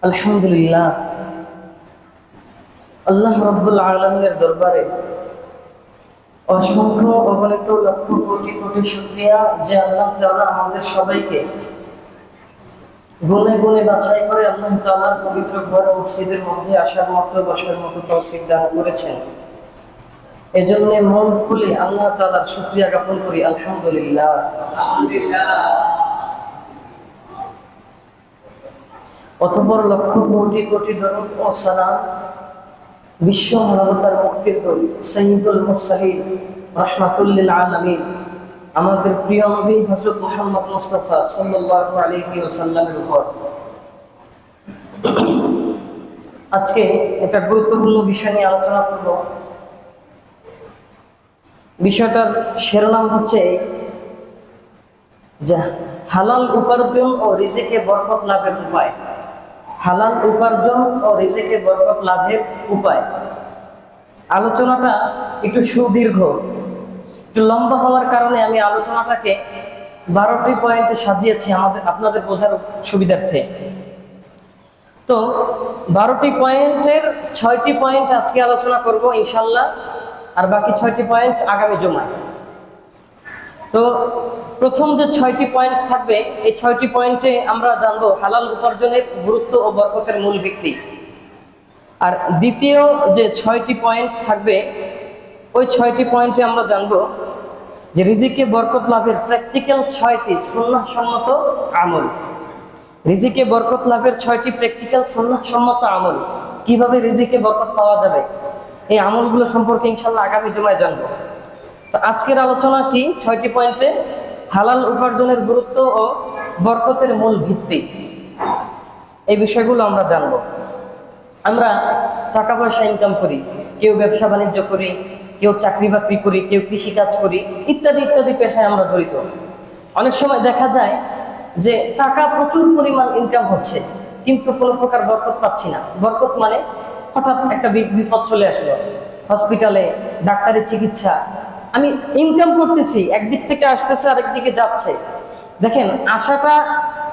আলহামদুলিল্লাহ, আল্লাহ রাব্বুল আলামিনের দরবারে অসংখ্য অগণিত লক্ষ কোটি কোটি শুকরিয়া যে আল্লাহ তাআলা আমাদের সবাইকে গুণে গুণে বাছাই করে আল্লাহ তাআলার পবিত্র ঘর মসজিদের মধ্যে আসার মতো বসার মতো তৌফিক দান করেছেন। এজন্য মন খুলে আল্লাহ তাআলার শুকরিয়া জ্ঞাপন করি। আলহামদুলিল্লাহ। অতঃপর লক্ষ কোটি কোটি দরুদ ও সালাম বিশ্ব মানবতার মুক্তির দূত সাইয়্যিদুল মুরসালিন রাহমাতুল লিল আলামিন আমাদের প্রিয় নবী হযরত মুহাম্মদ মুস্তাফা সাল্লাল্লাহু আলাইহি ওয়াসাল্লামের উপর। আজকে একটা গুরুত্বপূর্ণ বিষয় নিয়ে আলোচনা করব। বিষয়টার শিরোনাম হচ্ছে যে হালাল উপার্জন ও রিজিকে বরকত লাভের উপায়। হালাল উপার্জন ও রিজিকে বরকত লাভের উপায়। আলোচনাটা একটু সুদীর্ঘ, একটু লম্বা হওয়ার কারণে আমি আলোচনাটাকে 12টি পয়েন্টে সাজিয়েছি আপনাদের বোঝার সুবিধার্থে। তো 12টি পয়েন্টের 6টি পয়েন্ট আজকে আলোচনা করব ইনশাল্লাহ, আর বাকি 6টি পয়েন্ট আগামী জুমায়। তো প্রথম যে 6টি পয়েন্ট থাকবে, এই 6টি পয়েন্টে আমরা জানবো হালাল উপার্জনের গুরুত্ব ও বরকতের মূল ভিত্তি। আর দ্বিতীয় যে 6টি পয়েন্ট থাকবে, ওই 6টি পয়েন্টে আমরা জানবো যে রিজিকে বরকত লাভের প্র্যাকটিক্যাল 6টি সুন্নাহসম্মত আমল। রিজিকে বরকত লাভের 6টি প্র্যাকটিক্যাল সুন্নাহসম্মত আমল, কিভাবে রিজিকে বরকত পাওয়া যাবে, এই আমলগুলো সম্পর্কে ইনশাল্লাহ আগামী জুমায় জানবো। তো আজকের আলোচনা কি? 6টি পয়েন্টে হালাল উপার্জনের গুরুত্ব ও বরকতের মূল ভিত্তি, এই বিষয়গুলো আমরা জানবো। আমরা টাকা পয়সা ইনকাম করি, কেউ ব্যবসা বাণিজ্য করি, কেউ চাকরি বাকরি করি, কেউ কৃষিকাজ করি, ইত্যাদি ইত্যাদি পেশায় আমরা জড়িত। অনেক সময় দেখা যায় যে টাকা প্রচুর পরিমাণ ইনকাম হচ্ছে, কিন্তু কোনো প্রকার বরকত পাচ্ছি না। বরকত মানে হঠাৎ একটা বিপদ চলে আসলো, হসপিটালে ডাক্তারি চিকিৎসা, আমি ইনকাম করতেছি, একদিক থেকে আসতেছে আরেক দিকে যাচ্ছে। দেখেন, আশাটা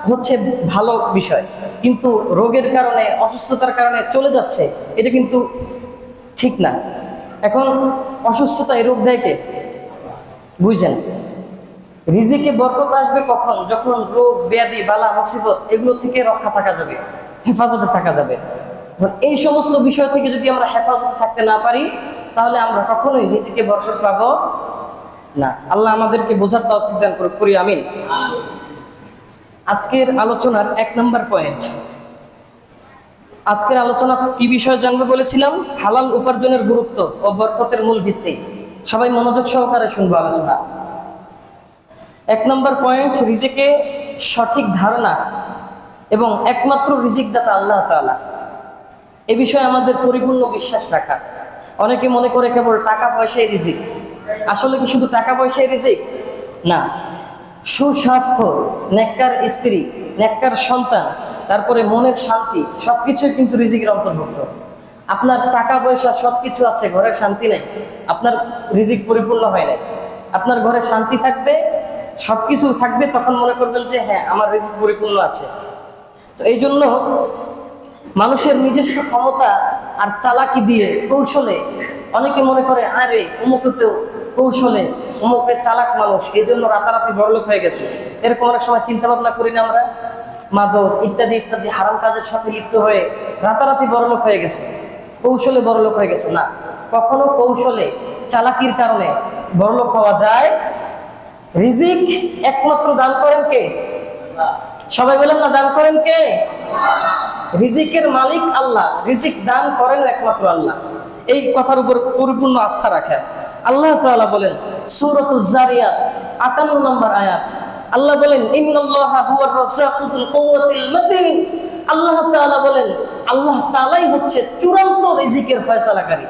হচ্ছে ভালো বিষয়, কিন্তু রোগের কারণে, অসুস্থতার কারণে চলে যাচ্ছে, এটা কিন্তু ঠিক না। এখন অসুস্থতা, এই রোগ দেয় কে? বুঝছেন? রিজিকে বরকত আসবে কখন? যখন রোগ ব্যাধি বালা মুসিবত এগুলো থেকে রক্ষা থাকা যাবে, হেফাজতে থাকা যাবে। এই সমস্ত বিষয় থেকে যদি আমরা হেফাজতে থাকতে না পারি, তাহলে আমরা কখনোই রিজিকে বরকত পাবো না। আল্লাহ আমাদেরকে বোঝার তৌফিক দান করি, আমিন। আজকের আলোচনার 1 নম্বর পয়েন্ট, আজকের আলোচনা কি বিষয় জানবো বলেছিলাম? হালাল উপার্জনের গুরুত্ব ও বরকতের মূল ভিত্তি। সবাই মনোযোগ সহকারে শুনবো আলোচনা। 1 নম্বর পয়েন্ট, রিজিকে সঠিক ধারণা এবং একমাত্র রিজিক দাতা আল্লাহ তাআলা, এ বিষয়ে আমাদের পরিপূর্ণ বিশ্বাস রাখা। অনেকে মনে করে কেবল টাকা পয়সাই রিজিক। আসলে কি শুধু টাকা পয়সাই রিজিক? না, সুস্বাস্থ্য, নেককার স্ত্রী, নেককার সন্তান, তারপরে মনের শান্তি, সবকিছুই কিন্তু রিজিকের অন্তর্ভুক্ত। আপনার টাকা পয়সা সবকিছু আছে, ঘরের শান্তি নাই, আপনার রিজিক পরিপূর্ণ হয় নাই। আপনার ঘরে শান্তি থাকবে, সবকিছু থাকবে, তখন মনে করবেন যে হ্যাঁ, আমার রিজিক পরিপূর্ণ আছে। তো এই জন্য মানুষের নিজস্ব ক্ষমতা আর চালাকি দিয়ে, কৌশলে, অনেকে মনে করে আরে অমুকে তো কৌশলে, অমুকে চালাক মানুষ, এই জন্য রাতারাতি বড়লোক হয়ে গেছে। এরকম অনেক সময় চিন্তা ভাবনা করি না আমরা? মাদক ইত্যাদি ইত্যাদি হারাম কাজের সাথে লিপ্ত হয়ে রাতারাতি বড়লোক হয়ে গেছে, কৌশলে বড়লোক হয়ে গেছে। না, কখনো কৌশলে চালাকির কারণে বড়লোক হওয়া যায়? রিজিক একমাত্র দান করেন কে? সবাই বলেন না, দান করেন কে? রিজিকের মালিক আল্লাহ, রিজিক দান করেন একমাত্র আল্লাহ। এই কথার উপর পরিপূর্ণ আস্থা রাখেন। আল্লাহ তাআলা বলেন সূরাতুজ জারিয়াত 58 নম্বর আয়াত, আল্লাহ বলেন ইন্নাল্লাহা হুয়ার রাজ্জাকুল কুওয়াতিল মাতিন। আল্লাহ তাআলা বলেন আল্লাহ তাআলাই হচ্ছে চূড়ান্ত রিজিকের ফয়সালাকারী।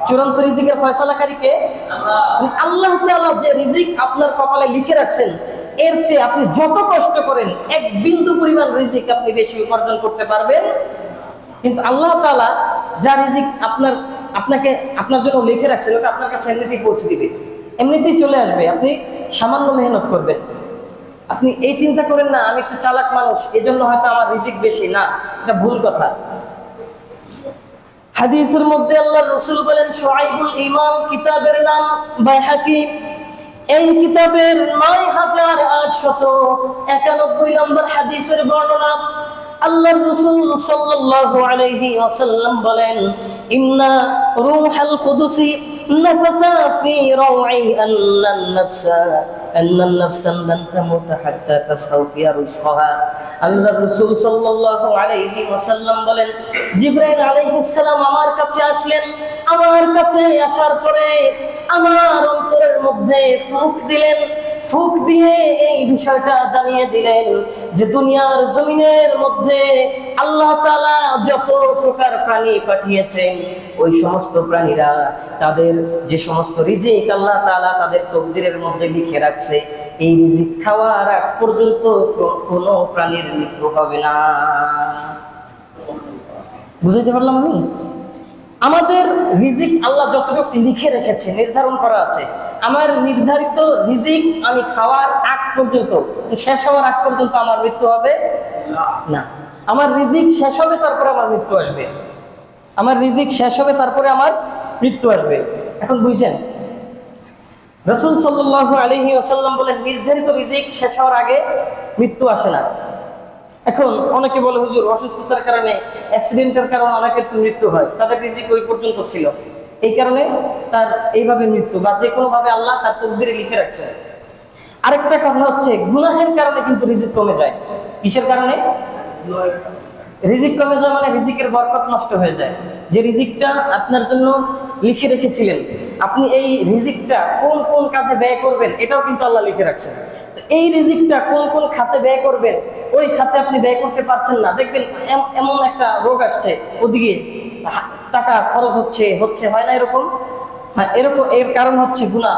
চূড়ান্ত রিজিকের ফয়সালাকারী কে? আল্লাহ তাআলা যে রিজিক আপনার কপালে লিখে রাখছেন, এর চেয়ে আপনি যত কষ্ট করেন এক বিন্দু পরিমাণ রিজিক আপনি বেশি উপার্জন করতে পারবেন। কিন্তু আল্লাহ তাআলা যা রিজিক আপনার জন্য লিখে রাখছেন, ওটা আপনার কাছে এমনিতেই পৌঁছে দিবে, এমনিতেই চলে আসবে। আপনি সামান্য মেহনত করবেন। আপনি এই চিন্তা করেন না আমি একটু চালাক মানুষ এজন্য হয়তো আমার রিজিক বেশি, না, এটা ভুল কথা। হাদিসের মধ্যে আল্লাহর রাসূল বলেন, শুআইবুল ঈমান কিতাবের নাম বাইহাকি, এই কিতাবের ৯৮৯১ নম্বর হাদিসের বর্ণনা। আল্লাহর রাসূল সাল্লাল্লাহু আলাইহি ওয়াসাল্লাম বলেন, ইন্না রূহাল কুদুসি নাফাসা ফি রাউই আন্নান নাফসা লান তামুত হাত্তা তাসতাওফিয়া রিজকাহা। আল্লাহর রাসূল সাল্লাল্লাহু আলাইহি ওয়াসাল্লাম বলেন, জিবরাইল আলাইহিস সালাম আমার কাছে আসলেন, আমার কাছে আসার পরে আমার অন্তরের মধ্যে ফুঁক দিলেন, ফুঁক দিয়ে এই বিষয়টা জানিয়ে দিলেন যে দুনিয়ার জমিনের মধ্যে আল্লাহ তাআলা যত প্রকার প্রাণী পাঠিয়েছেন ওই সমস্ত প্রাণীরা তাদের যে সমস্ত রিজিক আল্লাহ তাআলা তাদের তকদিরের মধ্যে লিখে রাখছে, এই রিজিক খাওয়ার আগ পর্যন্ত কোনো প্রাণীর মৃত্যু হবে না। বুঝাইতে পারলাম আমি? আমাদের রিজিক আল্লাহ যতটুকু লিখে রেখেছে, নির্ধারণ করা আছে, আমার নির্ধারিত রিজিক আমি খাওয়ার আগ পর্যন্ত, শেষ হওয়ার আগ পর্যন্ত আমার মৃত্যু হবে না। আমার রিজিক শেষ হবে তারপরে আমার মৃত্যু আসবে, আমার রিজিক শেষ হবে তারপরে আমার মৃত্যু আসবে। এখন বুঝছেন? রাসূল সাল্লাল্লাহু আলাইহি ওয়াসাল্লাম বলেন, নির্ধারিত রিজিক শেষ হওয়ার আগে মৃত্যু আসে না। এখন অনেকে বলে, হুজুর অসুস্থতার কারণে, অ্যাক্সিডেন্টের কারণে অনেকের তো মৃত্যু হয়, তাদের রিজিক ওই পর্যন্ত ছিল, এই কারণে তার এইভাবে মৃত্যু, বা যে কোনো ভাবে আল্লাহ তার তকদিরে লিখে রাখছে। আরেকটা কথা হচ্ছে, গুনাহের কারণে কিন্তু রিজিক কমে যায়। কিসের কারণে? রিজিক কমে যায় মানে রিজিকের বরকত নষ্ট হয়ে যায়। যে রিজিকটা আপনার জন্য লিখে রেখেছিলেন, আপনি এই রিজিকটা কোন কোন কাজে ব্যয় করবেন এটাও কিন্তু আল্লাহ লিখে রাখছেন। এই রিজিকটা কোন কোন খাতে ব্যয় করবেন, ওই খাতে আপনি ব্যয় করতে পারছেন না, দেখবেন এমন একটা রোগ আসছে, ওদিকে টাকা খরচ হচ্ছে হয় না এরকম? হ্যাঁ, এরকম এর কারণ হচ্ছে গুনাহ।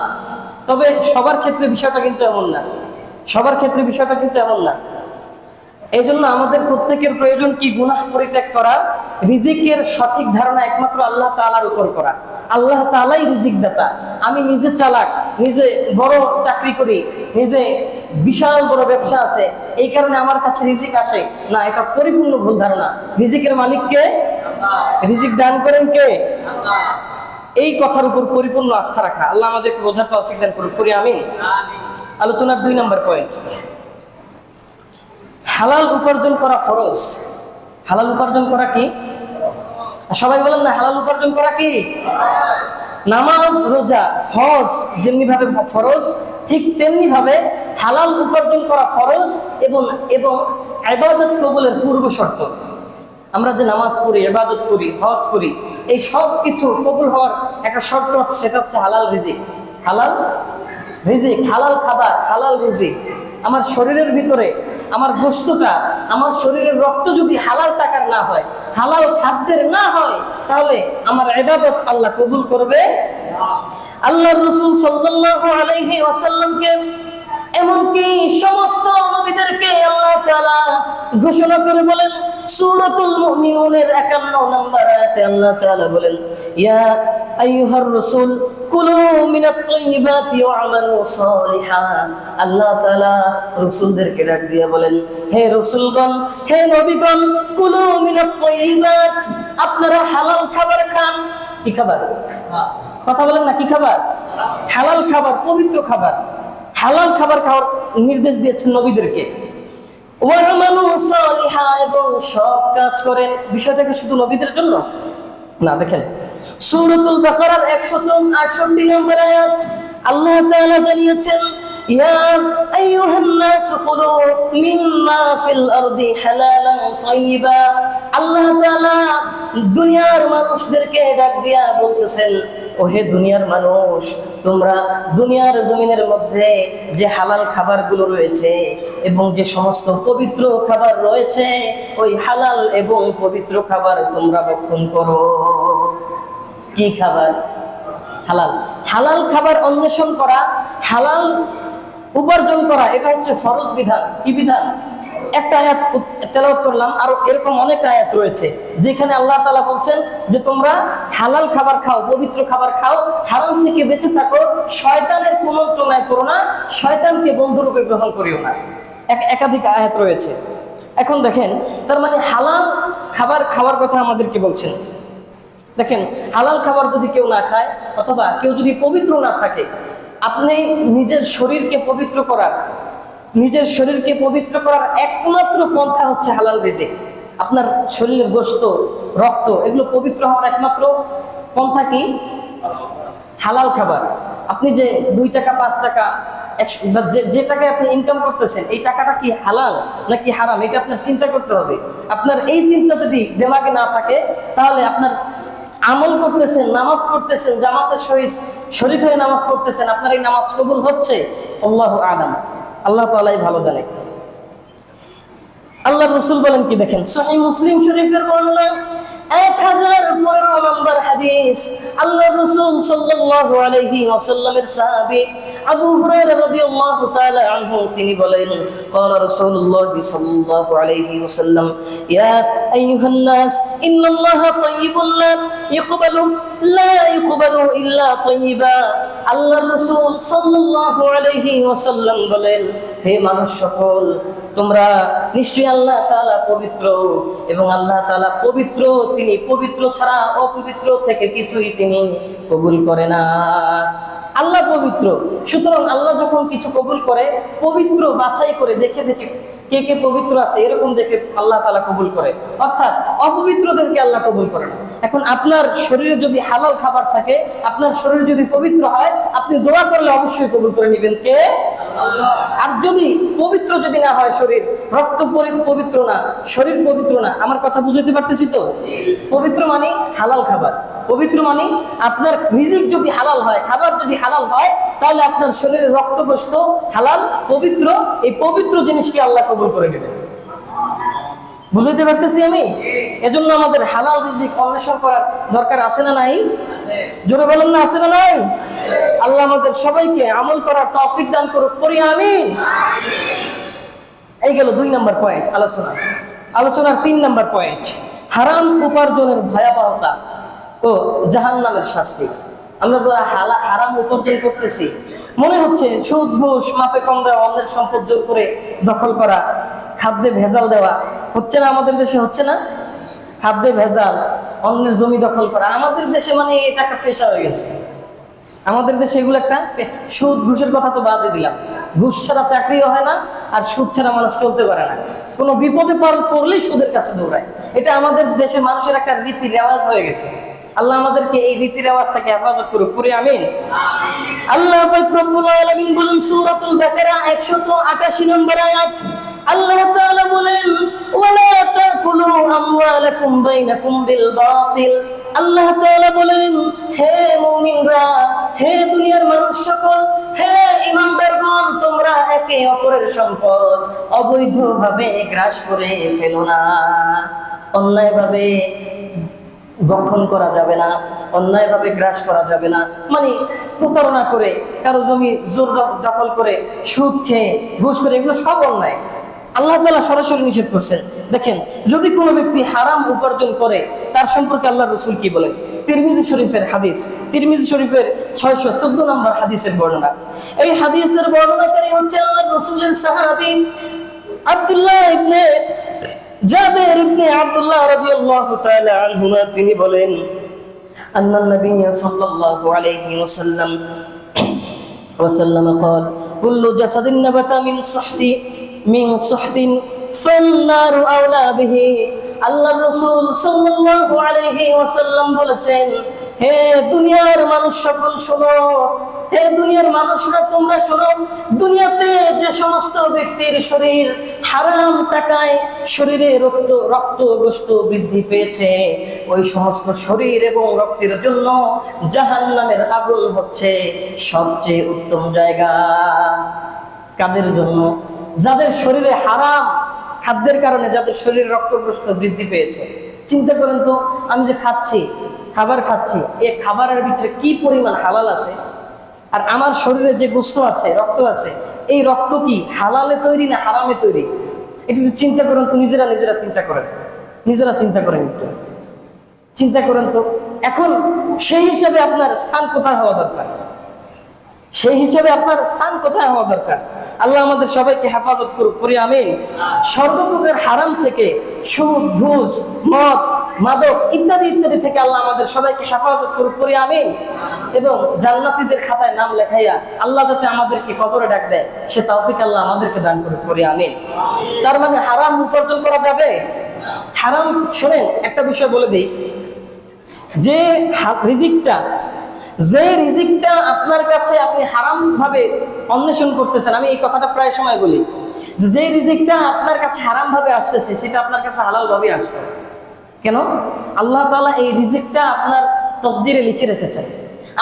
তবে সবার ক্ষেত্রে বিষয়টা কিন্তু এমন না, সবার ক্ষেত্রে বিষয়টা কিন্তু এমন না। এই জন্য আমাদের প্রত্যেকের প্রয়োজন কি? গুনাহ পরিত্যাগ করা, রিজিকের সঠিক ধারণা একমাত্র আল্লাহ তাআলার উপর করা। আল্লাহ তাআলাই রিজিক দাতা। আমি নিজে চালাক, নিজে বড় চাকরি করি, নিজে বিশাল বড় ব্যবসা আছে, এই কারণে আমার কাছে রিজিক আসে না, এটা পরিপূর্ণ ভুল ধারণা। রিজিকের মালিক কে? রিজিক দান করেন কে? এই কথার উপর পরিপূর্ণ আস্থা রাখা। আল্লাহ আমাদেরকে বোঝার তৌফিক দান করুন, করি আমিন। আলোচনার 2 নম্বর পয়েন্ট, হালাল উপার্জন করা ফরজ। হালাল উপার্জন করা কি? সবাই বলেন না, হালাল উপার্জন করা কি? নামাজ, রোজা, হজ যেমনি ভাবে ফরজ, ঠিক তেমনি ভাবে হালাল উপার্জন করা ফরজ এবং ইবাদত কবুলের পূর্ব শর্ত। আমরা যে নামাজ পড়ি, ইবাদত করি, হজ করি, এই সব কিছু কবুল হওয়ার একটা শর্ত আছে, সেটা হচ্ছে হালাল রিজিক। হালাল রিজিক, হালাল খাবার, হালাল রুজি। আমার শরীরের ভিতরে আমার গোশতটা, আমার শরীরের রক্ত যদি হালাল টাকার না হয়, হালাল খাদ্যের না হয়, তাহলে আমার ইবাদত আল্লাহ কবুল করবে। আল্লাহর রাসূল সাল্লাল্লাহু আলাইহি ওয়াসাল্লামকে, এমনকি সমস্ত নবীদেরকে আল্লাহ তাআলা ঘোষণা করে বলেন, সূরাতুল মুমিনুনের 51 নম্বর আয়াতে আল্লাহ তাআলা বলেন, ইয়া আইয়ুহার রাসূল কুলু মিনাত তাইয়্যিবাতি ওয়া'মালু সালিহান। আল্লাহ তাআলা রাসূলদেরকে ডাক দিয়ে বলেন, হে রাসূলগণ, হে নবীগণ, কুলু মিনাত তাইয়্যিবাত, আপনারা হালাল খাবার খান। কি খাবার? কথা বলেন না, কি খাবার? হালাল খাবার, পবিত্র খাবার। হালাল খাবার খাওয়ার নির্দেশ দিয়েছেন নবীদেরকে। ওয়া'মালু সালিহা, এবং সৎ কাজ করেন। বিষয়টা কি শুধু নবীদের জন্য না? দেখেন সূরাতুল বাকারার 168 নম্বর আয়াত আল্লাহ তাআলা জানিয়েছেন, ইয়া আইয়ুহান নাস কুলু মিম্মা ফিল আরদি হালালান তাইয়্যিবা। আল্লাহ তাআলা দুনিয়ার মানুষদেরকে ডাক দিয়া বলতেছেন, ও হে দুনিয়ার মানুষ, তোমরা দুনিয়ার জমিনের মধ্যে যে হালাল খাবারগুলো রয়েছে এবং যে সমস্ত পবিত্র খাবার রয়েছে, ওই হালাল এবং পবিত্র খাবার তোমরা ভক্ষণ করো। কি খাবার? হালাল। হালাল খাবার অন্বেষণ করা, হালাল উপার্জন করা, এটা হচ্ছে ফরজ বিধান। কি বিধান? একটা আয়াত তেলাওয়াত করলাম, আর এরকম অনেক আয়াত রয়েছে যেখানে আল্লাহ তাআলা বলছেন যে তোমরা হালাল খাবার খাও, পবিত্র খাবার খাও, হারাম থেকে বেঁচে থাকো, শয়তানের কুমন্ত্রণায় করো না, শয়তানকে বন্ধুরূপে গ্রহণ করিও না। একাধিক আয়াত রয়েছে। এখন দেখেন, তার মানে হালাল খাবার খাওয়ার কথা আমাদেরকে বলছেন। দেখেন, হালাল খাবার যদি কেউ না খায় অথবা কেউ যদি পবিত্র না থাকে, আপনি নিজের শরীরকে পবিত্র করার একমাত্র পন্থা হচ্ছে হালাল রিজিক। আপনার শরীরের গোশত, রক্ত এগুলো পবিত্র হওয়ার একমাত্র পন্থা কি? হালাল খাবার। আপনি যে 2 টাকা 5 টাকা যে টাকায় আপনি ইনকাম করতেছেন, এই টাকাটা কি হালাল নাকি হারাম, এটা আপনার চিন্তা করতে হবে। আপনার এই চিন্তা যদি দিমাগে না থাকে, তাহলে আপনার আমল করতেছেন, নামাজ পড়তেছেন, জামাতের সহিত শরীক হয়ে নামাজ পড়তেছেন, আপনার এই নামাজ কবুল হচ্ছে? আল্লাহু আলাম, আল্লাহ তাআলাই ভালো জানে। আল্লাহ রাসূল বলেন কি, দেখেন সহিহ মুসলিম শরীফের বর্ণনা 1015 নম্বর হাদিস। আল্লাহ রাসূল সাল্লাল্লাহু আলাইহি ওয়াসাল্লামের সাহাবী আবু হুরায়রা রাদিয়াল্লাহু তাআলা আনহু তিনি বলেন, ক্বালা রাসূলুল্লাহ সাল্লাল্লাহু আলাইহি ওয়াসাল্লাম, ইয়া আইয়ুহান নাস ইন্নাল্লাহা তাইয়্যিবুন লা ইকবালু ইল্লা তাইয়্যিবা। আল্লাহ রাসূল সাল্লাল্লাহু আলাইহি ওয়াসাল্লাম বলেন, হে মানুষ সকল, তোমরা নিশ্চয়ই আল্লাহ তাআলা পবিত্র এবং আল্লাহ তাআলা পবিত্র, তিনি পবিত্র ছাড়া অপবিত্র থেকে কিছুই তিনি কবুল করে না। আল্লাহ পবিত্র, সুতরাং আল্লাহ যখন কিছু কবুল করে, পবিত্র বাছাই করে দেখে দেখে কে কে পবিত্র আছে এরকম দেখে আল্লাহ তাআলা কবুল করে, অর্থাৎ অপবিত্রদেরকে আল্লাহ কবুল করে না। এখন আপনার শরীরে যদি হালাল খাবার থাকে, আপনার শরীর যদি পবিত্র হয়, আপনি দোয়া করলে অবশ্যই কবুল করে নেবেন কে? আল্লাহ। আর যদি পবিত্র যদি না হয় শরীর, রক্ত পবিত্র না, শরীর পবিত্র না, আমার কথা বুঝাতে পারতেছি তো? পবিত্র মানে হালাল খাবার, পবিত্র মানে আপনার রিজিক যদি হালাল হয়, খাবার যদি হালাল হয়, তাহলে আপনার শরীরের রক্ত গোশত হালাল, পবিত্র, এই পবিত্র জিনিসকে আল্লাহ কবুল করে নেবেন। বুঝাইতে পারতেছি আমি? এজন্য আমাদের হালাল রিজিক অন্বেষণ করার দরকার আছে না নাই? জোরে বলেন না, আছে না নাই? আল্লাহ আমাদের সবাইকে আমল করার তৌফিক দান করুক, পড়ি আমিন। এই গেল 2 নম্বর পয়েন্ট আলোচনার 3 নম্বর পয়েন্ট, হারাম উপার্জনের ভয়াবহতা ও জাহান্নামের শাস্তি। আমরা যারা হারাম উপার্জন করতেছি, মনে হচ্ছে সুদ ঘুষ মাপে কম দেওয়া, অন্যের সম্পদ জোর করে দখল করা, খাদ্যে ভেজাল দেওয়া, হচ্ছে না আমাদের দেশে? হচ্ছে না? খাদ্যে ভেজাল, অন্যের জমি দখল করা আমাদের দেশে মানে এটা একটা পেশা হয়ে গেছে। আমাদের দেশে এগুলো একটা, সুদ ঘুষের কথা তো বাদই দিলাম, ঘুষ ছাড়া চাকরিও হয় না, আর সুদ ছাড়া মানুষ চলতে পারে না। কোনো বিপদে পড়লেই সুদের কাছে দৌড়ায়। এটা আমাদের দেশে মানুষের একটা রীতি রেওয়াজ হয়ে গেছে। আল্লাহ আমাদেরকে এই রীতি রেওয়াজ থেকে হেফাজত করুক, পড়ি আমিন। আল্লাহ পাক রব্বুল আলামিন বলেন সূরাতুল বাকারা 188 নম্বর আয়াত, আল্লাহ তাআলা বলেন, ওয়ালা তাকুলু আমওয়ালাকুম বাইনাকুম বিল বাতিল। আল্লাহ তাআলা বলেন, হে মুমিনরা, হে দুনিয়ার মানুষ সকল, হে ইমানদারগণ, তোমরা একে অপরের সম্পদ অবৈধভাবে গ্রাস করে ফেলো না। অন্যায়ভাবে ভক্ষণ করা যাবে না, অন্যায়ভাবে গ্রাস করা যাবে না, মানে প্রতারণা করে, কারো জমি জোর দখল করে, সুদ খেয়ে, ঘুষ করে, এগুলো সব অন্যায়। আল্লাহ তাআলা সরাসরি নিষেধ করছেন। দেখেন, যদি কোনো ব্যক্তি হারাম উপার্জন করে, তার সম্পর্কে আল্লাহ রাসূল কি বলেন? তিরমিজি শরীফের হাদিস, তিরমিজি শরীফের 614 নম্বর হাদিসের বর্ণনা। এই হাদিসের বর্ণনাকারী হচ্ছে আল্লাহ রাসূলের সাহাবী আব্দুল্লাহ ইবনে জাবের ইবনে আব্দুল্লাহ রাদিয়াল্লাহু তাআলা আনহুমা, তিনি বলেন, আন্নান নবী সাল্লাল্লাহু আলাইহি ওয়াসাল্লাম قال كل جسد نبت من سحت فالنار أولى به। আল্লাহ রাসূল সাল্লাল্লাহু আলাইহি ওয়াসাল্লাম বলেছেন, হে দুনিয়ার মানুষ সকল শোনো, হে দুনিয়ার মানুষরা তোমরা শোনো, দুনিয়াতে যে সমস্ত ব্যক্তির শরীর হারাম টাকায় শরীরে রক্ত গোশত বৃদ্ধি পেয়েছে, ওই সমস্ত শরীর এবং রক্তের জন্য জাহান্নামের আগুন হচ্ছে সবচেয়ে উত্তম জায়গা। কাদের জন্য? যাদের শরীরে হারাম খাদ্যের কারণে যাদের শরীরে রক্তগ্রস্ত বৃদ্ধি পেয়েছে। চিন্তা করেন তো, আমি যে খাবার খাচ্ছি, এই খাবারের ভিতরে কি পরিমাণ হালাল আছে, আর আমার শরীরে যে গোশত আছে, রক্ত আছে, এই রক্ত কি হালালে তৈরি না হারামে তৈরি? এটা তো চিন্তা করেন তো, নিজেরা চিন্তা করেন একটু, চিন্তা করেন তো। এখন সেই হিসাবে আপনার স্থান কোথায় হওয়া দরকার? সেই হিসেবে আপনার স্থান কোথায় হওয়া দরকার? আল্লাহ আমাদের সবাইকে হেফাজত করুক, করি আমিন। সর্বপ্রকার হারাম থেকে, সুদ, ঘুষ, মদ, মাদক ইত্যাদি ইত্যাদি থেকে আল্লাহ আমাদের সবাইকে হেফাজত করুক, করি আমিন। এবং জান্নাতীদের খাতায় নাম লেখাইয়া আল্লাহ যাতে আমাদেরকে কবরে ডাক দেয়, সে তৌফিক আল্লাহ আমাদেরকে দান করুক, করি আমিন। তার মানে হারাম উপার্জন করা যাবে? হারাম, শোনেন একটা বিষয় বলে দিই, যে রিজিকটা আপনার কাছে আপনি হারাম ভাবে অন্বেষণ করতেছেন, আমি এই কথাটা প্রায় সময় বলি, যে রিজিকটা আপনার কাছে হারাম ভাবে আসতেছে সেটা আপনার কাছে হালাল ভাবে আসবে। কেন? আল্লাহ তাআলা এই রিজিকটা আপনার তকদিরে লিখে রেখেছেন।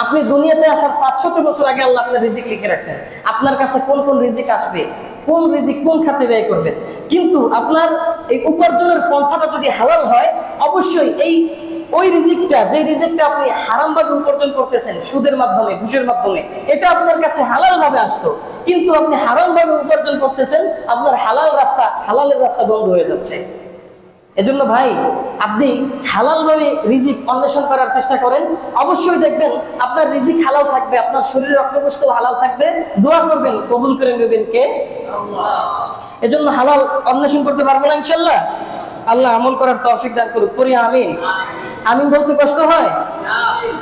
আপনি দুনিয়াতে আসার 500 বছর আগে আল্লাহ আপনার রিজিক লিখে রাখছেন, আপনার কাছে কোন কোন রিজিক আসবে, কোন রিজিক কোন খাতে ব্যয় করবেন। কিন্তু আপনার এই উপার্জনের পন্থাটা যদি হালাল হয়, অবশ্যই ওই রিজিকটা, যে রিজিকটা আপনি হারাম ভাবে উপার্জন করতেছেন, সুদের মাধ্যমে, ঘুষের মাধ্যমে, এটা আপনার কাছে হালাল ভাবে আসতো, কিন্তু আপনি হারাম ভাবে উপার্জন করতেছেন, আপনার হালালের রাস্তা বন্ধ হয়ে যাচ্ছে। এজন্য ভাই, আপনি হালাল ভাবে রিজিক অন্বেষণ করার চেষ্টা করেন, অবশ্যই দেখবেন আপনার রিজিক হালাল থাকবে, আপনার শরীরের রক্তকোষ্ঠ হালাল থাকবে। দোয়া করবেন, কবুল করে নেবেন কে? আল্লাহ। এজন্য হালাল অন্বেষণ করতে পারবো না ইনশাআল্লাহ? আল্লাহ আমল করার তৌফিক দান করুক, করি আমিন। আমিন বলতে কষ্ট হয়?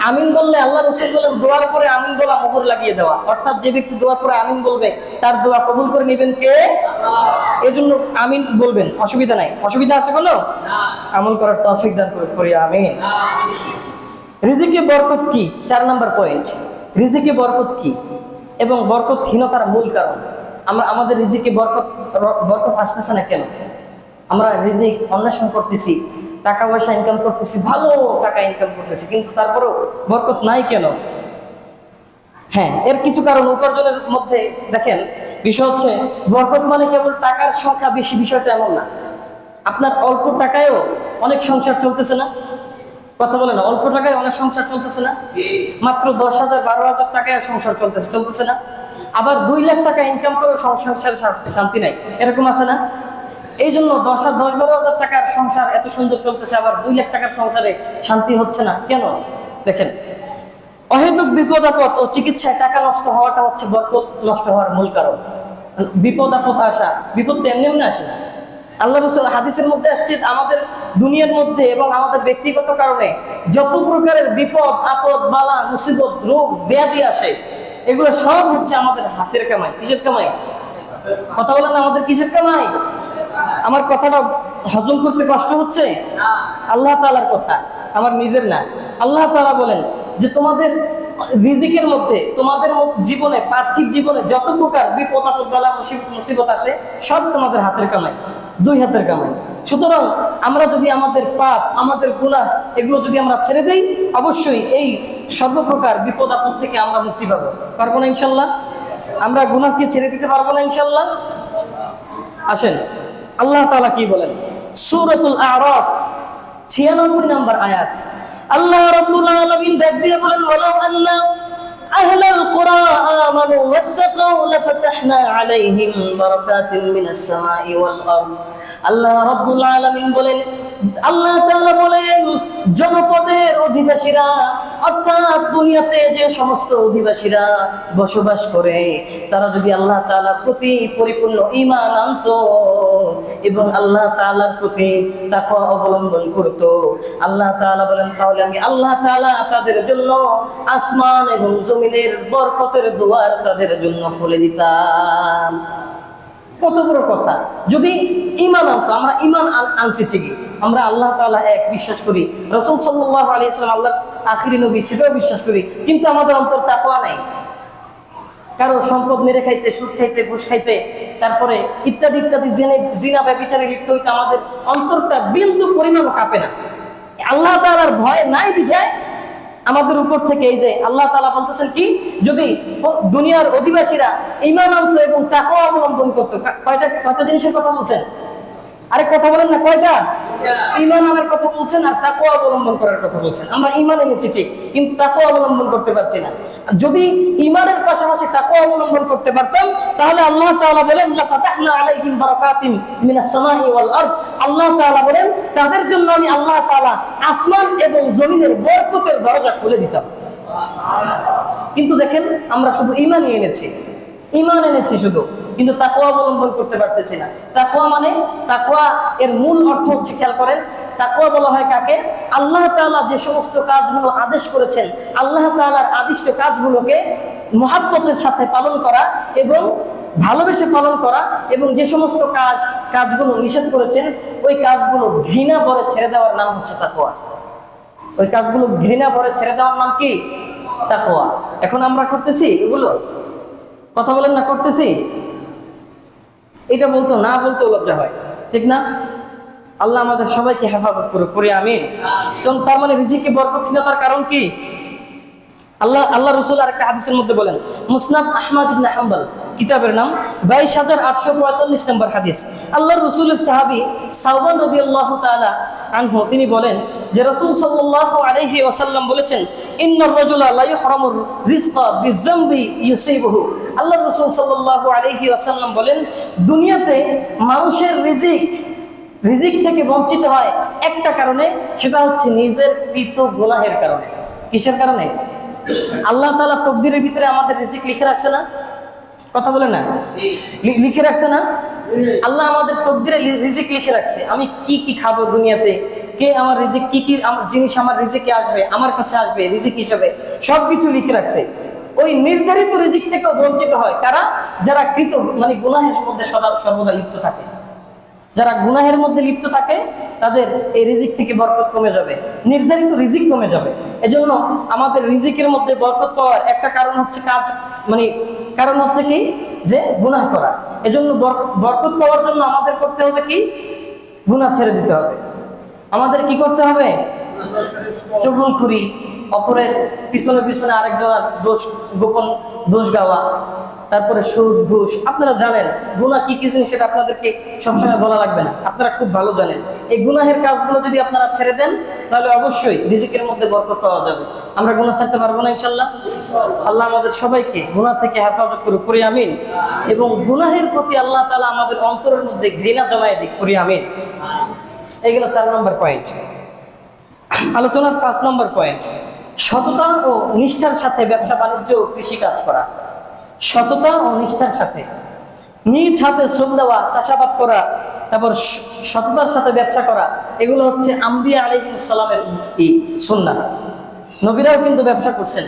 আমিন বললে আল্লাহ রাসূল বলেন, দোয়ার পরে আমিন বলা মোহর লাগিয়ে দেওয়া, অর্থাৎ যে ব্যক্তি দোয়ার পরে আমিন বলবে তার দোয়া কবুল করে নেবেন কে? আল্লাহ। এজন্য আমিন বলবেন, অসুবিধা নাই। অসুবিধা আছে কোনো? আমল করার তৌফিক দান করুক, করি আমিন। রিজিকে বরকত কি? 4 নম্বর পয়েন্ট, রিজিকে বরকত কি এবং বরকতহীনতার মূল কারণ। আমাদের রিজিকে বরকত আসতেছে না কেন? আমরা রিজিক অন্বেষণ করতেছি, টাকা পয়সা ইনকাম করতেছি, ভালো টাকা ইনকাম করতেছি, কিন্তু তারপরেও বরকত নাই কেন? হ্যাঁ, এর কিছু কারণ উপার্জনের মধ্যে দেখেন। বিষয় হচ্ছে, বরকত মানে কেবল টাকার সংখ্যা বেশি, বিষয়টা এমন না। আপনার অল্প টাকায়ও অনেক সংসার চলতেছে না? কথা বলে না, অল্প টাকায় অনেক সংসার চলতেছে না? মাত্র 10,000 12,000 টাকায় সংসার চলতেছে না? আবার 2 লাখ টাকা ইনকাম করে সংসারে শান্তি নাই, এরকম আছে না? এই জন্য 10-12,000 টাকার সংসার এত সুন্দর চলতেছে, আবার 2 লাখ টাকার সংসারে শান্তি হচ্ছে না কেন? দেখেন, অহেতুক বিপদ আপদ ও চিকিৎসায় টাকা নষ্ট হওয়াটা হচ্ছে বরকত নষ্ট হওয়ার মূল কারণ। বিপদ আপদ আসা, বিপদ তো এমনি এমনি আসে না। আল্লাহ রাসূল হাদিসের মধ্যে আসছে, আমাদের দুনিয়ার মধ্যে এবং আমাদের ব্যক্তিগত কারণে যত প্রকারের বিপদ আপদ, বালা মুসিবত, রোগ ব্যাধি আসে, এগুলো সব হচ্ছে আমাদের হাতের কামাই। কিসের কামাই? কথা বলেন, আমাদের কিসের কামাই? আমার কথাটা হজম করতে কষ্ট হচ্ছে? আল্লাহ তাআলার কথা, আমার নিজের না। আল্লাহ তাআলা বলেন যে তোমাদের রিজিকের মধ্যে, তোমাদের জীবনে, পার্থিব জীবনে যত প্রকার বিপদ আপদ, বালা মুসিবত আসে, সব তোমাদের হাতের কামাই, 2 হাতের কামাই। সুতরাং আমরা যদি আমাদের পাপ, আমাদের গুনাহ, এগুলো যদি আমরা ছেড়ে দেই, অবশ্যই এই সর্বপ্রকার বিপদ আপদ থেকে আমরা মুক্তি পাবো। পারবো না ইনশাল্লাহ? আমরা গুনাহকে ছেড়ে দিতে পারবো না ইনশাল্লাহ? আসেন, আল্লাহ তাআলা কি বলেন? সূরাতুল আ'রাফ 96 নম্বর আয়াত। আল্লাহ রাব্বুল আলামিন ডাক দিয়ে বলেন, ওয়ালাউ আন্না আহলাল কুরা আমানু ওয়াত্তাকাউ লাফাতাহনা আলাইহিম বারাকাতিন মিনাস সামাই ওয়াল আরদ। আল্লাহ রাব্বুল আলামিন বলেন, আল্লাহ তাআলা বলেন, জনপদের অধিবাসীরা, অর্থাৎ দুনিয়াতে যে সমস্ত অধিবাসীরা বসবাস করে, তারা যদি আল্লাহ তাআলার প্রতি পরিপূর্ণ ঈমান আনতো এবং আল্লাহ তাআলার প্রতি তাকওয়া অবলম্বন করত, আল্লাহ তাআলা বলেন, তাহলে আমি আল্লাহ তাআলা তাদের জন্য আসমান এবং জমিনের বরকতের দুয়ার তাদের জন্য খুলে দিতাম। কত বড় কথা! যদি ঈমান আনতো, আমরা ঈমান আনছি ঠিকই, আমরা আল্লাহ তাআলা এক বিশ্বাস করি, রাসূল সাল্লাল্লাহু আলাইহি ওয়াসাল্লাম আল্লাহর আখিরি নবী, সেটাও বিশ্বাস করি, কিন্তু আমাদের অন্তর তাকওয়া নাই। কারো সম্পদ মেরে খাইতে, সুদ খাইতে, ঘুষ খাইতে, তারপরে ইত্যাদি ইত্যাদি জিনা ব্যভিচারে লিপ্ত হইতে আমাদের অন্তরটা বিন্দু পরিমাণও কাঁপে না। আল্লাহ তাআলার ভয় নাই বিধায় আমাদের উপর থেকে এই যে আল্লাহ তাআলা বলতেছেন কি, যদি দুনিয়ার অধিবাসীরা ঈমান আনতো এবং তাকওয়া অবলম্বন করতো। কয়টা জিনিসের কথা বলছেন? আরে কথা বলেন না, কয়টা? ঈমান আনার কথা বলছেন আর তাকওয়া অবলম্বন করার কথা বলছেন। আমরা ঈমান এনেছি ঠিক, কিন্তু তাকওয়া অবলম্বন করতে পারছি না। যদি ঈমানের পাশাপাশি তাকওয়া অবলম্বন করতে পারতাম, তাহলে আল্লাহ তাআলা বলেন, লাফাতাহনা আলাইহিম বারাকাতিন মিনাস সামাই ওয়াল আরদ। আল্লাহ তাআলা বলেন, তাদের জন্য আমি আল্লাহ তাআলা আসমান এবং জমিনের বরকতের দরজা খুলে দিতাম। কিন্তু দেখেন আমরা শুধু ঈমানই এনেছি, ঈমান এনেছি শুধু, কিন্তু তাকওয়া অবলম্বন করতে পারতেছি না। তাকওয়া মানে, তাকওয়া এর মূল অর্থ হচ্ছে, খেয়াল করেন, তাকওয়া বলা হয় কাকে? আল্লাহ তাআলা যে সমস্ত কাজগুলো আদেশ করেছেন, আল্লাহ তাআলার আদিষ্ট কাজগুলোকে মহাব্বতের সাথে পালন করা এবং ভালোবেসে পালন করা, এবং যে সমস্ত কাজগুলো নিষেধ করেছেন ওই কাজগুলো ঘৃণা ভরে ছেড়ে দেওয়ার নাম হচ্ছে তাকওয়া। ওই কাজগুলো ঘৃণা ভরে ছেড়ে দেওয়ার নাম কি? তাকওয়া। এখন আমরা করতেছি এগুলো? কথা বলেন না, করতেছি? এটা বলতো না, বলতে লজ্জা হয়, ঠিক না? আল্লাহ আমাদের সবাইকে হেফাজত করে পড়ি আমিন। তার মানে রিজিকে বরকতহীনতার কারণ কি? আল্লাহ রাসূল আরেকটা হাদিসের মধ্যে বলেন, মুসনাদ আহমদ ইবনে হাম্বল কিতাবের নাম, 22845 নম্বর হাদিস। আল্লাহর রাসূলের সাহাবী সাওবান রাদিয়াল্লাহু তাআলা আনহু তিনি বলেন যে রাসূল সাল্লাল্লাহু আলাইহি ওয়াসাল্লাম বলেছেন, ইন্নার রাজুলা লা ইহরামুর রিজকা বিযামবি ইউসিবুহু। আল্লাহর রাসূল সাল্লাল্লাহু আলাইহি ওয়াসাল্লাম বলেন, দুনিয়াতে মানুষের রিজিক থেকে বঞ্চিত হয় একটা কারণে, সেটা হচ্ছে নিজের কৃত গুনাহের কারণে। কিসের কারণে? আল্লাহ তাআলা তকদিরের ভিতরে আমাদের রিজিক লিখে রাখছে না? কথা বলে না, লিখে রাখছে না? আল্লাহ আমাদের তকদিরে রিজিক লিখে রাখছে, আমি কি কি খাবো দুনিয়াতে, কে আমার রিজিক, কি কি জিনিস আমার রিজিকে আসবে, আমার কাছে আসবে রিজিক হিসেবে, সবকিছু লিখে রাখছে। ওই নির্ধারিত রিজিক থেকেও বঞ্চিত হয় কারা? যারা কৃত মানে গুনাহের মধ্যে সর্বদা লিপ্ত থাকে। যারা গুনাহের মধ্যে লিপ্ত থাকে তাদের এই রিজিক থেকে বরকত কমে যাবে, নির্ধারিত রিজিক কমে যাবে। এজন্য আমাদের রিজিকের মধ্যে বরকত পাওয়ার একটা কারণ হচ্ছে কারণ হচ্ছে কি? যে গুনাহ করা। এজন্য বরকত পাওয়ার জন্য আমাদের করতে হবে কি? গুনাহ ছেড়ে দিতে হবে। আমাদের কি করতে হবে? চুগলখড়ি, অপরের পিছনে পিছনে আরেকজনের গোপন দোষ গাওয়া, তারপরে সুদ ঘুষ। আপনারা জানেন গুনাহ কি কি জিনিস, সেটা আপনাদেরকে সবসময় বলা লাগবে না, আপনারা খুব ভালো জানেন। এই গুনাহের কাজগুলো যদি আপনারা ছেড়ে দেন তাহলে অবশ্যই রিজিকের মধ্যে বরকত পাওয়া যাবে। আমরা গুনাহ ছাড়তে পারবো না ইনশাআল্লাহ? আল্লাহ আমাদের সবাইকে গুনাহ থেকে হেফাজত করে পড়ি আমিন। এবং গুনাহের প্রতি আল্লাহ তাআলা আমাদের অন্তরের মধ্যে ঘৃণা জমায়ে দিক, পড়ি আমিন। এইগুলো 4 নম্বর পয়েন্ট। আলোচনার 5 নম্বর পয়েন্ট, সততা ও নিষ্ঠার সাথে ব্যবসা বাণিজ্য ও কৃষিকাজ করা। সততা ও নিষ্ঠার সাথে নিজ হাতে শ্রম দেওয়া, চাষাবাদ করা, তারপর সততার সাথে ব্যবসা করা, এগুলো হচ্ছে আম্বিয়া আলাইহিস সালামের সুন্নাহ। নবীরাও কিন্তু ব্যবসা করছেন,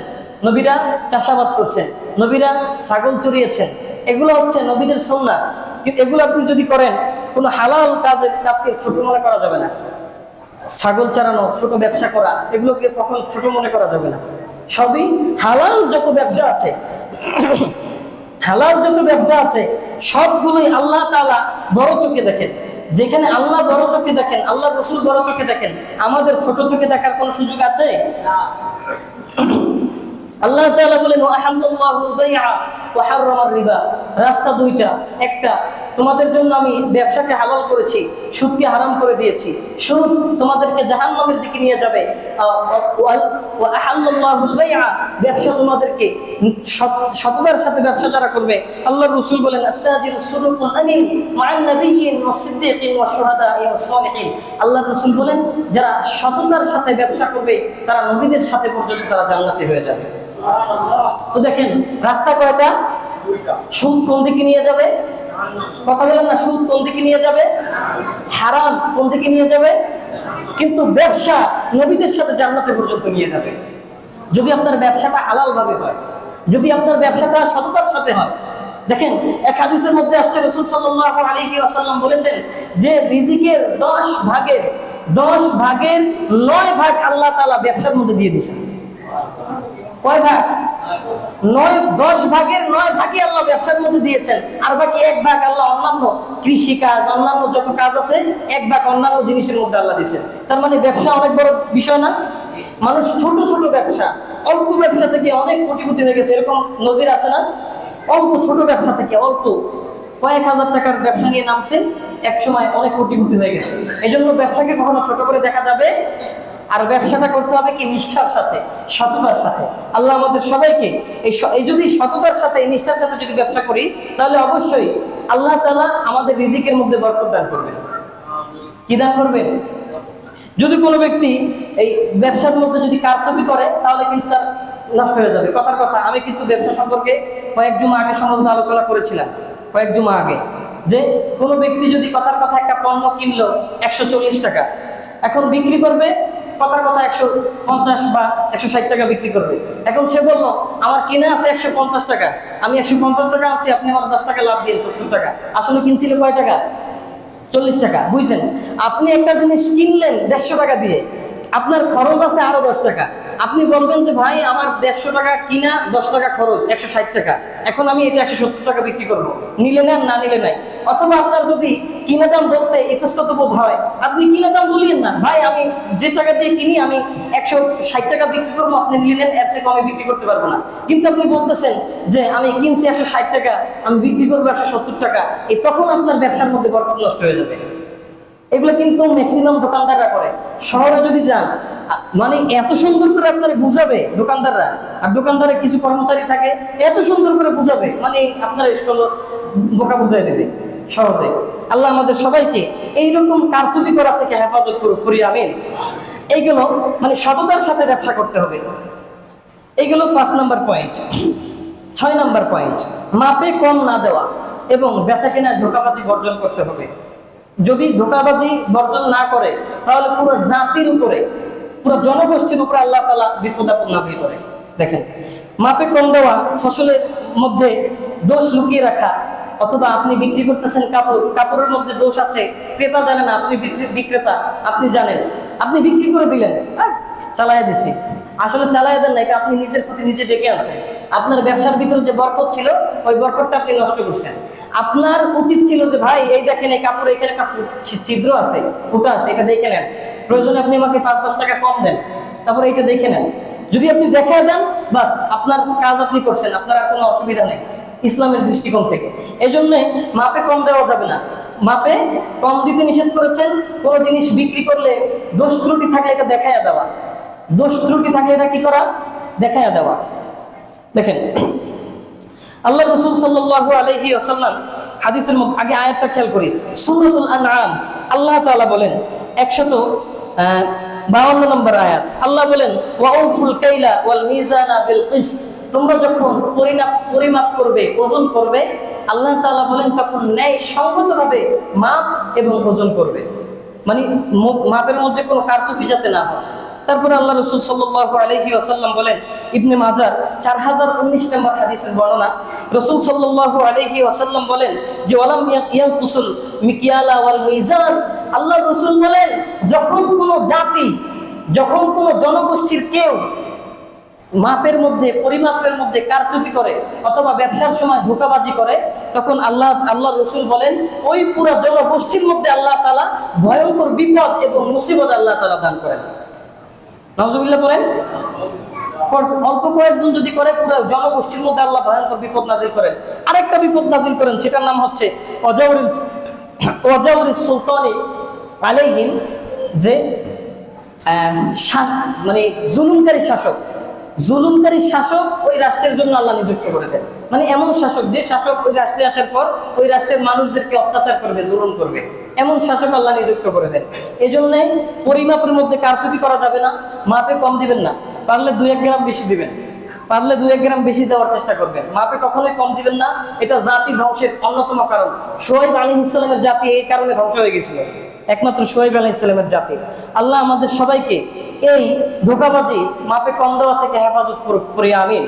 নবীরা চাষাবাদ করছেন, নবীরা ছাগল চড়িয়েছেন, এগুলো হচ্ছে নবীদের সুন্নাহ। কিন্তু এগুলো আপনি যদি করেন, কোনো হালাল কাজকে ছোট মনে করা যাবে না। ছাগল চড়ানো, ছোট ব্যবসা করা, এগুলোকে কখন ছোট মনে করা যাবে না। সবই হালাল যত ব্যবসা আছে, হালাল যত ব্যবসা আছে সবগুলোই আল্লাহ তাআলা বড় চোখে দেখেন। যেখানে আল্লাহ বড় চোখে দেখেন, আল্লাহ রাসূল বড় চোখে দেখেন, আমাদের ছোট চোখে দেখার কোনো সুযোগ আছে? আল্লাহ তাআলা বলেন, ওয়াহাল্লাল্লাহুল বাই'a ওয়া হাররামার রিবা। রাস্তা দুইটা, একটা তোমাদের জন্য আমি ব্যবসাকে হালাল করেছি, সুদকে হারাম করে দিয়েছি। সুদ তোমাদেরকে জাহান্নামের দিকে নিয়ে যাবে, ওয়া আহাল্লাল্লাহুল বাই'a, ব্যবসা তোমাদেরকে সততার সাথে ব্যবসা যারা করবে, আল্লাহর রাসূল বলেন, আত-তাজিরুস সুদুকুল আমিন মা'আন নাবিয়্যিন ওয়াস সিদ্দীকিন ওয়াস শুহাদা'i ওয়াস সালিহিন। আল্লাহর রাসূল বলেন, যারা সততার সাথে ব্যবসা করবে তারা নবীদের সাথে পর্যন্ত তারা জান্নাতি হয়ে যাবে। তো দেখেন রাস্তা কয়টা? সুদ কোন দিকে নিয়ে যাবে? কথা বলেন না, সুদ কোন দিকে নিয়ে যাবে? হারাম কোন দিকে নিয়ে যাবে? কিন্তু ব্যবসা নবীদের সাথে জান্নাতে পর্যন্ত নিয়ে যাবে, যদি আপনার ব্যবসাটা হালাল ভাবে হয়, যদি আপনার ব্যবসাটা সততার সাথে হয়। দেখেন এক হাদিসের মধ্যে আসছে, রাসূল সাল্লাল্লাহু আলাইহি ওয়াসাল্লাম বলেছেন যে রিজিকের 10 ভাগের 9 ভাগ আল্লাহ তাআলা ব্যবসার মধ্যে দিয়ে দিয়েছেন। কয় ভাগ? 10 ভাগের 9 ভাগই আল্লাহ ব্যবসার মধ্যে দিয়েছেন, আর বাকি 1 ভাগ আল্লাহ অন্যান্য কৃষি কাজ, অন্যান্য যত কাজ আছে 1 ভাগ অন্যান্য জিনিসের মধ্যে আল্লাহ দিয়েছেন। তার মানে ব্যবসা অনেক বড় বিষয় না? মানুষ ছোট ছোট ব্যবসা, অল্প ব্যবসা থেকে অনেক কোটিপতি হয়ে গেছে, এরকম নজির আছে না? অল্প ছোট ব্যবসা থেকে, অল্প কয়েক হাজার টাকার ব্যবসা নিয়ে নামছে, এক সময় অনেক কোটিপতি হয়ে গেছে। এজন্য ব্যবসাকে কখনো ছোট করে দেখা যাবে। আর ব্যবসাটা করতে হবে কি? নিষ্ঠার সাথে, সততার সাথে। আল্লাহ আমাদের সবাইকে এই যদি সততার সাথে, এই নিষ্ঠার সাথে যদি ব্যবসা করি, তাহলে অবশ্যই আল্লাহ তাআলা আমাদের রিজিকের মধ্যে বরকত দান করবেন। কি দান করবেন? যদি কোনো ব্যক্তি এই ব্যবসার মধ্যে যদি কারচুপি করে, তাহলে কিন্তু তার নষ্ট হয়ে যাবে। কথার কথা, আমি কিন্তু ব্যবসা সম্পর্কে কয়েক জুমা আগে সম্বন্ধে আলোচনা করেছিলাম, কয়েক জুমা আগে, যে কোনো ব্যক্তি যদি কথার কথা একটা পণ্য কিনলো 140 টাকা, এখন বিক্রি করবে কথার কথা 150 বা 160 টাকা বিক্রি করবে। এখন সে বললো আমার কিনে আছে 150 টাকা, আমি 150 টাকা আনছি, আপনি আমার 10 টাকা লাভ দিয়ে 70 টাকা। আসলে কিনছিল কয় টাকা? 40 টাকা। বুঝছেন? আপনি একটা জিনিস কিনলেন 150 টাকা দিয়ে, আপনার খরচ আছে আরো 10 টাকা। আপনি বলবেন যে ভাই আমার 150 টাকা কিনা, 10 টাকা খরচ, 160 টাকা, এখন আমি এটা 170 টাকা বিক্রি করবো, নিলে নেন না নিলে নাই। অথবা আপনার যদি কিনা দাম বলতে ইতস্তত বোধ হয়, আপনি কিনা দাম বলিয়েন না, ভাই আমি যে টাকা দিয়ে কিনি আমি 160 টাকা বিক্রি করবো, আপনি নিলে নেন, এর চেয়ে কমে বিক্রি করতে পারবো না। কিন্তু আপনি বলতেছেন যে আমি কিনছি 160 টাকা, আমি বিক্রি করবো 170 টাকা, তখন আপনার ব্যবসার মধ্যে বরকত নষ্ট হয়ে যাবে। এগুলো কিন্তু ম্যাক্সিমাম দোকানদাররা করে। শহরে যদি যান, মানে এত সুন্দর করে আপনারা বুঝাবে দোকানদাররা, আর দোকানদারের কিছু কর্মচারী থাকে, এত সুন্দর করে বুঝাবে, মানে আপনার বোকা বুঝাই দেবে সহজে। আল্লাহ আমাদের সবাইকে এইরকম কারচুপি করা থেকে হেফাজত করুক, করি আমিন। এইগুলো মানে সততার সাথে ব্যবসা করতে হবে। এইগুলো 5 নম্বর পয়েন্ট। 6 নম্বর পয়েন্ট, মাপে কম না দেওয়া এবং বেচা কেনায় ধোঁকাবাজি বর্জন করতে হবে। যদি ধোঁকাবাজি বর্জন না করে, তাহলে পুরো জাতির উপরে, পুরো জনগোষ্ঠীর উপরে আল্লাহ তাআলা বিপদ আপদ নাযিল করে। দেখেন, মাপে কম দেওয়া, ফসলের মধ্যে দোষ লুকিয়ে রাখা, অথবা আপনি বিক্রি করতেছেন কাপড়, কাপড়ের মধ্যে দোষ আছে, ক্রেতা জানে না, আপনি বিক্রেতা, আপনি জানেন, আপনি বিক্রি করে দিলেন, চালাইয়া দিছি। আসলে চালাইয়া দেন না, এটা আপনি নিজের প্রতি নিজে ডেকে আনছেন। আপনার ব্যবসার ভিতরে যে বরকত ছিল, ওই বরকতটা আপনি নষ্ট করছেন। আপনার উচিত ছিল যে ভাই এই দেখেন, এই কাপড়ে এখানে একটা ছিদ্র আছে, ফুটা আছে, এটা দেখে নেন, প্রয়োজনে আপনি আমাকে 5-10 টাকা কম দেন, তারপরে এটা দেখে নেন। যদি আপনি দেখে দেন, বাস আপনার কাজ আপনি করছেন, আপনার আর কোনো অসুবিধা নেই ইসলামের দৃষ্টিকোণ থেকে। এই জন্যে মাপে কম দেওয়া যাবে না। মাপে কম দিতে নিষেধ করেছেন। কোনো জিনিস বিক্রি করলে দোষ ত্রুটি থাকলে এটা দেখাইয়া দেওয়া, দোষ ত্রুটি থাকলে এটা কি করা? দেখাইয়া দেওয়া। দেখেন, আল্লাহ রাসূল সাল্লাল্লাহু আলাইহি ওয়াসাল্লাম হাদিসের মধ্যে, আগে আয়াতটা খেয়াল করি, সূরাতুল আনআম আল্লাহ তাআলা বলেন 152 নম্বর আয়াত, আল্লাহ বলেন ওয়াউফুল কাইলা ওয়াল মিজানা বিল কিসত, তোমরা যখন পরিমাপ করবে, ওজন করবে, আল্লাহ তাআলা বলেন তখন ন্যায় সঙ্গতভাবে মাপ এবং ওজন করবে, মানে মাপের মধ্যে কোনো কারচুপি যাতে না হয়। তারপরে আল্লাহ রাসূল সাল্লাল্লাহু আলাইহি ওয়াসাল্লাম বলেন, ইবনে মাজাহ 4019 নম্বর হাদিসের বর্ণনা, রাসূল সাল্লাল্লাহু আলাইহি ওয়াসাল্লাম বলেন যে ওয়ালাম ইয়ানকুসুল মিকিয়ালা ওয়াল মিজান, আল্লাহ রাসূল বলেন যখন কোনো জাতি, যখন কোনো জনগোষ্ঠীর কেউ মাপের মধ্যে, পরিমাপের মধ্যে কারচুপি করে অথবা ব্যবসার সময় ধোঁকাবাজি করে, তখন আল্লাহ রাসূল বলেন ওই পুরো জনগোষ্ঠীর মধ্যে আল্লাহ তাআলা ভয়ঙ্কর বিপদ এবং মুসিবত আল্লাহ তাআলা দান করেন। নাউজুবিল্লাহ পড়েন। অল্প কয়েকজন যদি করে, পুরো জনগোষ্ঠীর মধ্যে আল্লাহ ভয়ঙ্কর বিপদ নাজিল করেন। আরেকটা বিপদ নাজিল করেন, সেটার নাম হচ্ছে ওয়াজাউরিস সুলতানি আলাইহিম, যে মানে জুলুমকারী শাসক, জুলুমকারী শাসক ওই রাষ্ট্রের জন্য আল্লাহ নিযুক্ত করে দেন। মানে এমন শাসক, যে শাসক ওই রাষ্ট্রে আসার পর ওই রাষ্ট্রের মানুষদেরকে অত্যাচার করবে, জুলুম করবে, এমন শাসক আল্লাহ নিযুক্ত করে দেন। এই জন্যে পরিমাপের মধ্যে কারচুপি করা যাবে না, মাপে কম দিবেন না, পারলে 2-1 গ্রাম বেশি দিবেন, পারলে 2-1 গ্রাম বেশি দেওয়ার চেষ্টা করবেন, মাপে কখনোই কম দিবেন না। এটা জাতি ধ্বংসের অন্যতম কারণ। শুআয়ব আলাইহিস সালামের জাতি এই কারণে ধ্বংস হয়ে গেছিল, একমাত্র শুআয়ব আলাইহিস সালামের জাতি। আল্লাহ আমাদের সবাইকে এই ধোঁকাবাজি, মাপে কম দেওয়া থেকে হেফাজত করুক, করি আমিন।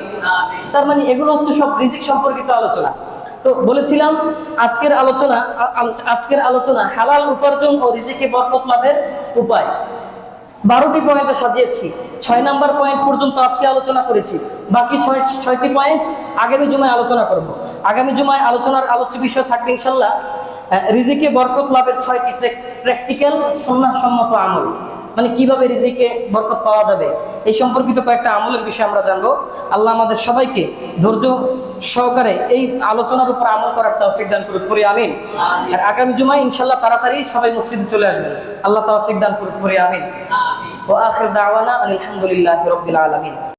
তার মানে এগুলো হচ্ছে সব রিজিক সম্পর্কিত আলোচনা। তো বলেছিলাম আজকের আলোচনা হালাল উপার্জন ও রিজিকে বরকত লাভের উপায়। 12টি পয়েন্টে সাজিয়েছি। 6 নম্বর পয়েন্ট পর্যন্ত আজকে আলোচনা করেছি, বাকি 6টি পয়েন্ট আগামী জুমায় আলোচনা করব। আগামী জুমায় আলোচনার আলোচ্য বিষয় থাকবে ইনশাল্লাহ রিজিকে বরকত লাভের 6টি প্র্যাকটিক্যাল সুন্নাহসম্মত আমল, মানে কিভাবে রিজিকে বরকত পাওয়া যাবে এই সম্পর্কিত কয়েকটা আমলের বিষয়ে আমরা জানবো। আল্লাহ আমাদের সবাইকে ধৈর্য সহকারে এই আলোচনার উপর আমল করার তৌফিক দান করুক, করি আমিন। আর আগামী জুমায় ইনশাআল্লাহ তাড়াতাড়ি সবাই মসজিদে চলে আসবেন, আল্লাহ তৌফিক দান করুক, করি আমিন। ওয়া আখির দাওয়ানা আলহামদুলিল্লাহি রাব্বিল আলামিন।